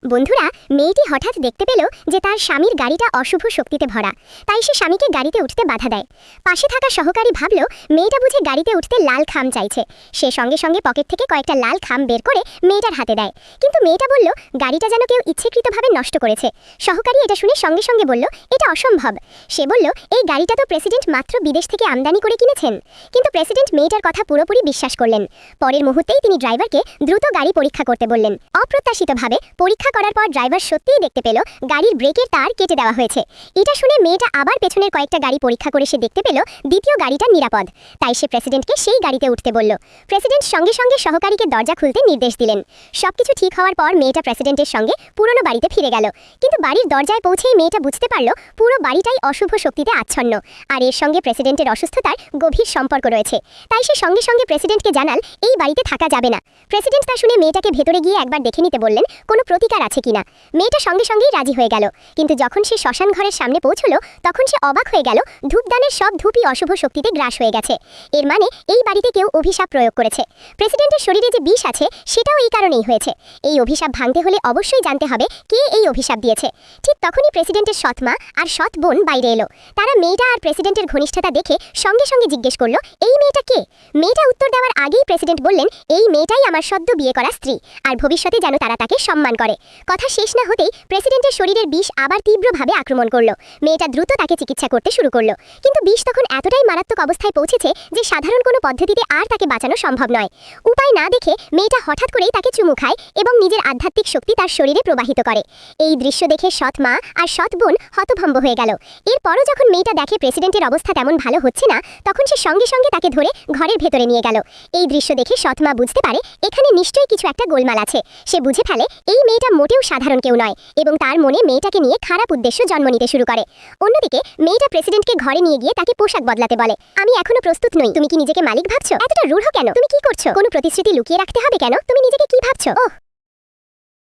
বন্ধুরা, মেয়েটি হঠাৎ দেখতে পেল যে তার স্বামীর গাড়িটা অশুভ শক্তিতে ভরা। তাই সে স্বামীকে গাড়িতে উঠতে বাধা দেয়। পাশে থাকা সহকারী ভাবল মেয়েটা বুঝে গাড়িতে উঠতে লাল খাম চাইছে। সে সঙ্গে সঙ্গে পকেট থেকে কয়েকটা লাল খাম বের করে মেয়েটার হাতে দেয়। কিন্তু মেয়েটা বলল গাড়িটা যেন কেউ ইচ্ছাকৃতভাবে নষ্ট করেছে। সহকারী এটা শুনে সঙ্গে সঙ্গে বলল এটা অসম্ভব। সে বলল এই গাড়িটা তো প্রেসিডেন্ট মাত্র বিদেশ থেকে আমদানি করে কিনেছেন। কিন্তু প্রেসিডেন্ট মেয়েটার কথা পুরোপুরি বিশ্বাস করলেন। পরের মুহূর্তেই তিনি ড্রাইভারকে দ্রুত গাড়ি পরীক্ষা করতে বললেন। অপ্রত্যাশিতভাবে পরীক্ষা করার পর ড্রাইভার সত্যিই দেখতে পেল গাড়ির ব্রেকের তার কেটে দেওয়া হয়েছে। এটা শুনে মেয়েটা আবার পেছনের কয়েকটা গাড়ি পরীক্ষা করে সে দেখতে পেল দ্বিতীয় গাড়িটা নিরাপদ। তাই সে প্রেসিডেন্টকে সেই গাড়িতে উঠতে বলল। প্রেসিডেন্ট সঙ্গে সঙ্গে সহকারীকে দরজা খুলতে নির্দেশ দিলেন। সবকিছু ঠিক হওয়ার পর মেয়েটা প্রেসিডেন্টের সঙ্গে পুরনো বাড়িতে ফিরে গেল। কিন্তু বাড়ির দরজায় পৌঁছেই মেয়েটা বুঝতে পারল পুরো বাড়িটাই অশুভ শক্তিতে আচ্ছন্ন, আর এর সঙ্গে প্রেসিডেন্টের অসুস্থতার গভীর সম্পর্ক রয়েছে। তাই সে সঙ্গে সঙ্গে প্রেসিডেন্টকে জানাল এই বাড়িতে থাকা যাবে না। প্রেসিডেন্ট তা শুনে মেয়েটাকে ভেতরে গিয়ে একবার দেখে নিতে বললেন কোনো প্রতিকার আছে কিনা। মেয়েটা সঙ্গে সঙ্গেই রাজি হয়ে গেল। কিন্তু যখন সে শ্মশান ঘরের সামনে পৌঁছলো তখন সে অবাক হয়ে গেল ধূপদানের সব ধূপই অশুভ শক্তিতে গ্রাস হয়ে গেছে। এর মানে এই বাড়িতে কেউ অভিশাপ প্রয়োগ করেছে। প্রেসিডেন্টের শরীরে যে বিষ আছে সেটাও এই কারণেই হয়েছে। এই অভিশাপ ভাঙতে হলে অবশ্যই জানতে হবে কে এই অভিশাপ দিয়েছে। ঠিক তখনই প্রেসিডেন্টের সৎ মা আর সৎ বোন বাইরে এলো। তারা মেয়েটা আর প্রেসিডেন্টের ঘনিষ্ঠতা দেখে সঙ্গে সঙ্গে জিজ্ঞেস করলো এই মেয়েটা কে। মেয়েটা উত্তর দেওয়ার আগেই প্রেসিডেন্ট বললেন এই মেয়েটাই আমার সদ্য বিয়ে করা স্ত্রী, আর ভবিষ্যতে যেন তারা তাকে সম্মান করে। কথা শেষ না হতেই প্রেসিডেন্টের শরীরের বিষ আবার তীব্রভাবে আক্রমণ করলো। মেয়েটা দ্রুত তাকে চিকিৎসা করতে শুরু করলো। কিন্তু বিষ তখন এতটাই মারাত্মক অবস্থায় পৌঁছেছে যে সাধারণ কোনো পদ্ধতিতে আর তাকে বাঁচানো সম্ভব নয়। উপায় না দেখে মেয়েটা হঠাৎ করেই তাকে চুমু খায় এবং নিজের আধ্যাত্মিক শক্তি তার শরীরে প্রবাহিত করে। এই দৃশ্য দেখে সৎ মা আর সৎ বোন হতভম্ব হয়ে গেল। এরপরও যখন মেয়েটা দেখে প্রেসিডেন্টের অবস্থা তেমন ভালো হচ্ছে না, তখন সে সঙ্গে সঙ্গে তাকে ধরে ঘরের ভেতরে নিয়ে গেল। এই দৃশ্য দেখে সৎ মা বুঝতে পারে এখানে নিশ্চয়ই কিছু একটা গোলমাল আছে। সে বুঝে ফেলে এই মেয়েটা মোটেও সাধারণ কেউ নয় এবং তার মনে মেয়েটাকে নিয়ে খারাপ উদ্দেশ্য জন্ম নিতে শুরু করে। অন্যদিকে মেয়েটা প্রেসিডেন্টকে ঘরে নিয়ে গিয়ে তাকে পোশাক বদলাতে বলে। আমি এখনো প্রস্তুত নই। তুমি কি নিজেকে মালিক ভাবছো? এতটা রূঢ় কেন? তুমি কি করছো? কোনো প্রতিশ্রুতি লুকিয়ে রাখতে হবে কেন? তুমি নিজেকে কি ভাবছো? ওহ,